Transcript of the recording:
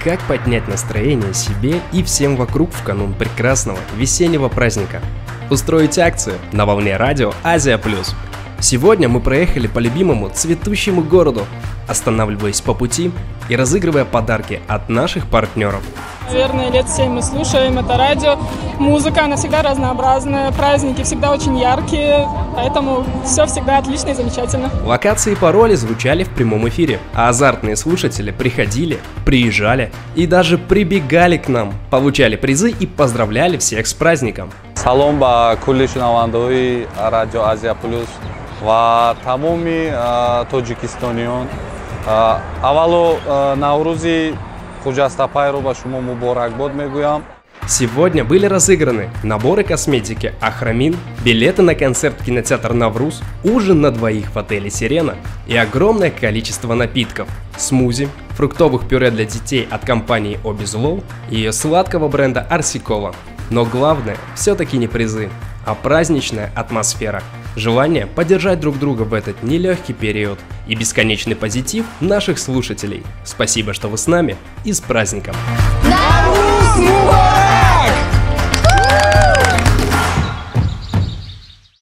как поднять настроение себе и всем вокруг в канун прекрасного весеннего праздника. Устроить акцию на волне радио Азия Плюс. Сегодня мы проехали по любимому цветущему городу, останавливаясь по пути и разыгрывая подарки от наших партнеров. Наверное, лет 7 мы слушаем это радио. Музыка, она всегда разнообразная, праздники всегда очень яркие, поэтому все всегда отлично и замечательно. Локации и пароли звучали в прямом эфире, а азартные слушатели приходили, приезжали и даже прибегали к нам, получали призы и поздравляли всех с праздником. Салом ба кулли шунавандаҳои радио Азия Плюс ва тамоми тоҷикистониён. Аввало Наврӯзи хуҷастапайро ба шумо муборакбод мегӯям. Сегодня были разыграны наборы косметики Ахрамин, билеты на концерт в кинотеатр Навруз, ужин на двоих в отеле Сирена и огромное количество напитков: смузи, фруктовых пюре для детей от компании Обезлол и ее сладкого бренда Арсикола. Но главное все-таки не призы, а праздничная атмосфера, желание поддержать друг друга в этот нелегкий период и бесконечный позитив наших слушателей. Спасибо, что вы с нами, и с праздником!